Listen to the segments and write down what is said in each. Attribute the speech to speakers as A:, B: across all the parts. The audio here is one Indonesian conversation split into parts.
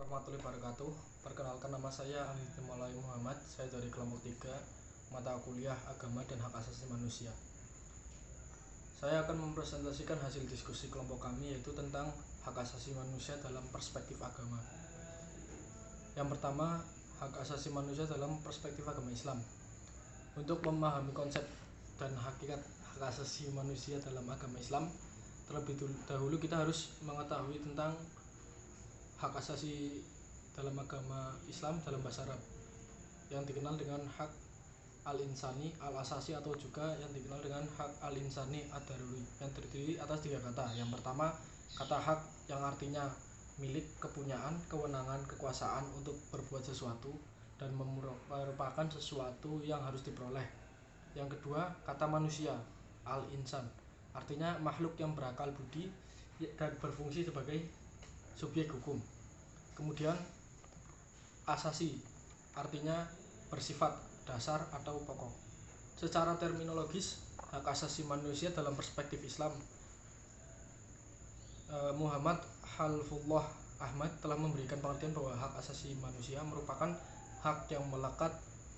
A: warahmatullahi wabarakatuh. Perkenalkan, nama saya Anidin Malai Muhammad. Saya dari kelompok 3 mata kuliah Agama dan Hak Asasi Manusia. Saya akan mempresentasikan hasil diskusi kelompok kami, yaitu tentang hak asasi manusia dalam perspektif agama. Yang pertama, hak asasi manusia dalam perspektif agama Islam. Untuk memahami konsep dan hakikat hak asasi manusia dalam agama Islam, terlebih dahulu kita harus mengetahui tentang hak asasi dalam agama Islam dalam bahasa Arab, yang dikenal dengan hak al-insani al-asasi, atau juga yang dikenal dengan hak al-insani ad-daruri, yang terdiri atas 3 kata. Yang pertama, kata hak, yang artinya milik, kepunyaan, kewenangan, kekuasaan untuk berbuat sesuatu dan merupakan sesuatu yang harus diperoleh. Yang kedua, kata manusia al-insan, artinya makhluk yang berakal budi dan berfungsi sebagai subjek hukum. Kemudian asasi, artinya bersifat dasar atau pokok. Secara terminologis, hak asasi manusia dalam perspektif Islam, Muhammad Khalifullah Ahmad telah memberikan pengertian bahwa hak asasi manusia merupakan hak yang melekat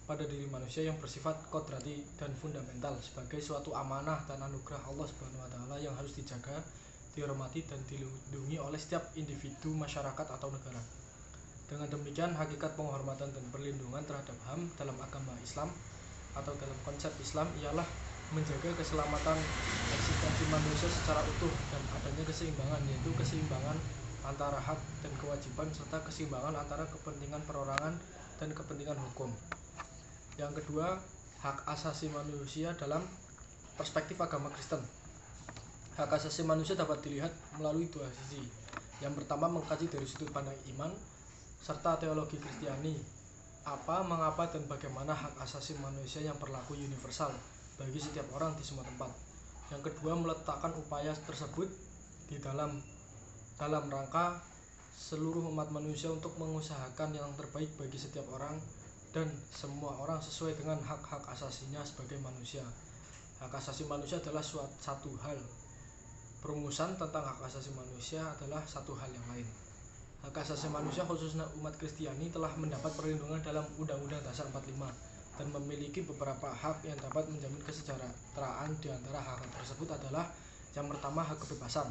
A: pada diri manusia yang bersifat kodrati dan fundamental sebagai suatu amanah dan anugerah Allah Subhanahu wa taala yang harus dijaga, dihormati dan dilindungi oleh setiap individu, masyarakat atau negara. Dengan demikian, hakikat penghormatan dan perlindungan terhadap HAM dalam agama Islam atau dalam konsep Islam ialah menjaga keselamatan eksistensi manusia secara utuh dan adanya keseimbangan, yaitu keseimbangan antara hak dan kewajiban serta keseimbangan antara kepentingan perorangan dan kepentingan hukum. Yang kedua, hak asasi manusia dalam perspektif agama Kristen. Hak asasi manusia dapat dilihat melalui 2 sisi. Yang pertama, mengkaji dari sudut pandang iman serta teologi Kristiani, apa, mengapa, dan bagaimana hak asasi manusia yang berlaku universal bagi setiap orang di semua tempat. Yang kedua, meletakkan upaya tersebut di dalam rangka seluruh umat manusia untuk mengusahakan yang terbaik bagi setiap orang dan semua orang sesuai dengan hak-hak asasinya sebagai manusia. Hak asasi manusia adalah satu hal, perumusan tentang hak asasi manusia adalah satu hal yang lain. Hak asasi manusia khususnya umat Kristiani telah mendapat perlindungan dalam Undang-Undang Dasar 45 dan memiliki beberapa hak yang dapat menjamin kesejahteraan. Di antara hak tersebut adalah yang pertama, hak kebebasan.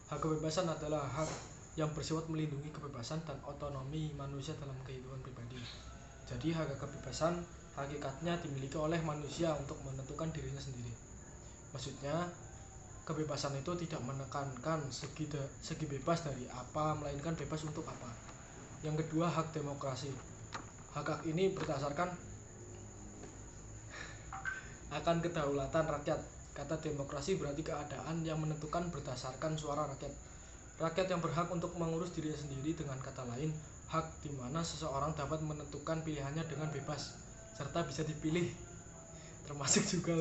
A: Hak kebebasan adalah hak yang bersifat melindungi kebebasan dan otonomi manusia dalam kehidupan pribadi. Jadi hak kebebasan hakikatnya dimiliki oleh manusia untuk menentukan dirinya sendiri. Maksudnya, kebebasan itu tidak menekankan segi bebas dari apa, melainkan bebas untuk apa. Yang kedua, hak demokrasi. Hak ini berdasarkan akan kedaulatan rakyat. Kata demokrasi berarti keadaan yang menentukan berdasarkan suara rakyat. Rakyat yang berhak untuk mengurus dirinya sendiri, dengan kata lain, hak di mana seseorang dapat menentukan pilihannya dengan bebas serta bisa dipilih, termasuk juga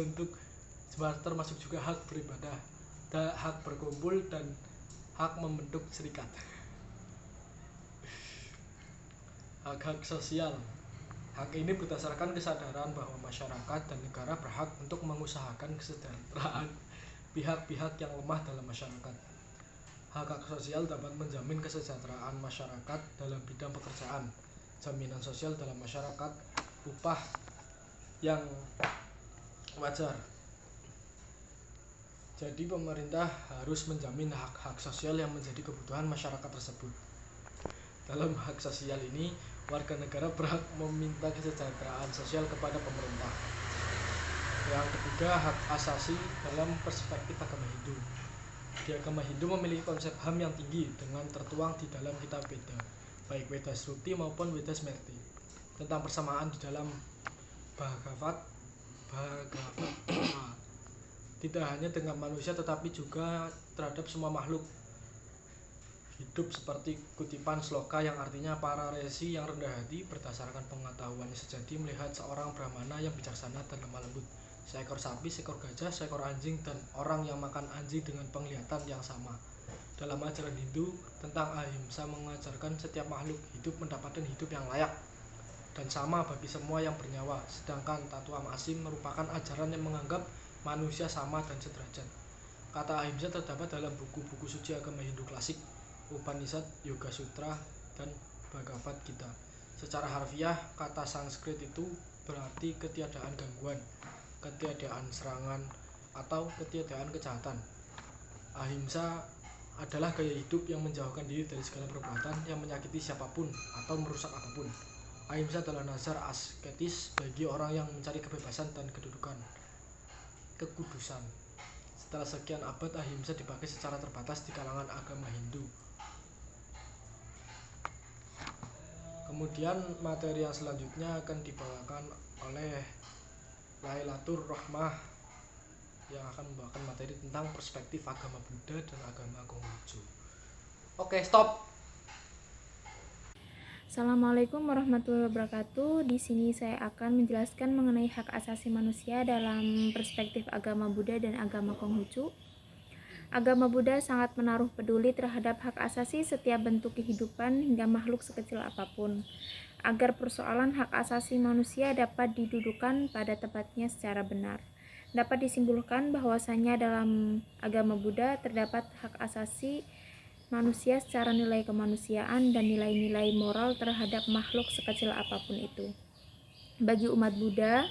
A: hak beribadah, hak berkumpul, dan hak membentuk serikat. Hak-hak sosial. Hak ini berdasarkan kesadaran bahwa masyarakat dan negara berhak untuk mengusahakan kesejahteraan pihak-pihak yang lemah dalam masyarakat. Hak-hak sosial dapat menjamin kesejahteraan masyarakat dalam bidang pekerjaan, jaminan sosial dalam masyarakat, upah yang wajar. Jadi pemerintah harus menjamin hak-hak sosial yang menjadi kebutuhan masyarakat tersebut. Dalam hak sosial ini, warga negara berhak meminta kesejahteraan sosial kepada pemerintah. Yang ketiga, hak asasi dalam perspektif agama Hindu. Di agama Hindu memiliki konsep HAM yang tinggi dengan tertuang di dalam kitab Veda, baik Veda Shruti maupun Veda Smriti, tentang persamaan di dalam Bhagavad Gita. Tidak hanya dengan manusia tetapi juga terhadap semua makhluk hidup, seperti kutipan sloka yang artinya para resi yang rendah hati berdasarkan pengetahuannya sejati melihat seorang brahmana yang bijaksana dan lemah lembut, seekor sapi, seekor gajah, seekor anjing, dan orang yang makan anjing dengan penglihatan yang sama. Dalam ajaran Hindu tentang ahimsa mengajarkan setiap makhluk hidup mendapatkan hidup yang layak dan sama bagi semua yang bernyawa, sedangkan Tattwa Asim merupakan ajaran yang menganggap manusia sama dan sederajat. Kata ahimsa terdapat dalam buku-buku suci agama Hindu klasik, Upanishad, Yoga Sutra, dan Bhagavad Gita. Secara harfiah, kata Sanskrit itu berarti ketiadaan gangguan, ketiadaan serangan, atau ketiadaan kejahatan. Ahimsa adalah gaya hidup yang menjauhkan diri dari segala perbuatan yang menyakiti siapapun atau merusak apapun. Ahimsa adalah nazar asketis bagi orang yang mencari kebebasan dan kekudusan. Setelah sekian abad, ahimsa dipakai secara terbatas di kalangan agama Hindu. Kemudian materi yang selanjutnya akan dibawakan oleh Lailatul Rahmah yang akan membawakan materi tentang perspektif agama Buddha dan agama Konghucu. Oke, stop.
B: Assalamualaikum warahmatullahi wabarakatuh. Di sini saya akan menjelaskan mengenai hak asasi manusia dalam perspektif agama Buddha dan agama Konghucu. Agama Buddha sangat menaruh peduli terhadap hak asasi setiap bentuk kehidupan hingga makhluk sekecil apapun, agar persoalan hak asasi manusia dapat didudukan pada tempatnya secara benar. Dapat disimpulkan bahwasanya dalam agama Buddha terdapat hak asasi manusia secara nilai kemanusiaan dan nilai-nilai moral terhadap makhluk sekecil apapun itu. Bagi umat Buddha,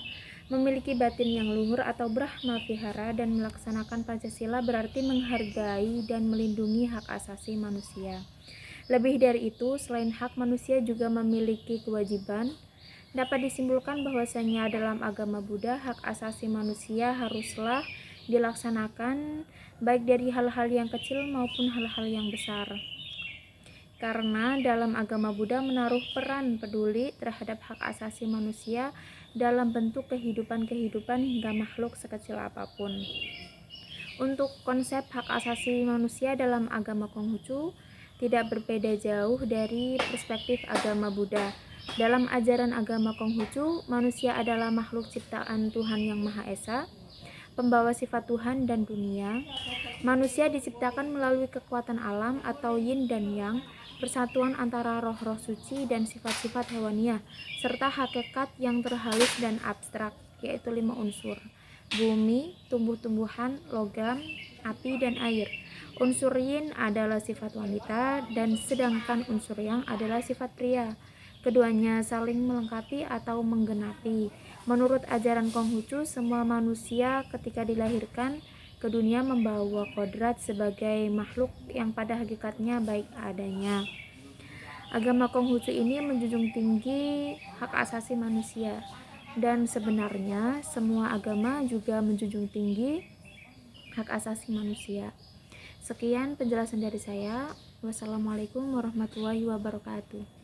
B: memiliki batin yang luhur atau Brahma Vihara dan melaksanakan Pancasila berarti menghargai dan melindungi hak asasi manusia. Lebih dari itu, selain hak manusia juga memiliki kewajiban. Dapat disimpulkan bahwasanya dalam agama Buddha, hak asasi manusia haruslah dilaksanakan baik dari hal-hal yang kecil maupun hal-hal yang besar. Karena dalam agama Buddha menaruh peran peduli terhadap hak asasi manusia dalam bentuk kehidupan-kehidupan hingga makhluk sekecil apapun. Untuk konsep hak asasi manusia dalam agama Konghucu tidak berbeda jauh dari perspektif agama Buddha. Dalam ajaran agama Konghucu, manusia adalah makhluk ciptaan Tuhan Yang Maha Esa, pembawa sifat Tuhan dan dunia. Manusia diciptakan melalui kekuatan alam atau yin dan yang, persatuan antara roh-roh suci dan sifat-sifat hewaniah, serta hakikat yang terhalus dan abstrak, yaitu 5 unsur: bumi, tumbuh-tumbuhan, logam, api, dan air. Unsur yin adalah sifat wanita, dan sedangkan unsur yang adalah sifat pria. Keduanya saling melengkapi atau menggenapi. Menurut ajaran Konghucu, semua manusia ketika dilahirkan ke dunia membawa kodrat sebagai makhluk yang pada hakikatnya baik adanya. Agama Konghucu ini menjunjung tinggi hak asasi manusia, dan sebenarnya semua agama juga menjunjung tinggi hak asasi manusia. Sekian penjelasan dari saya. Wassalamualaikum warahmatullahi wabarakatuh.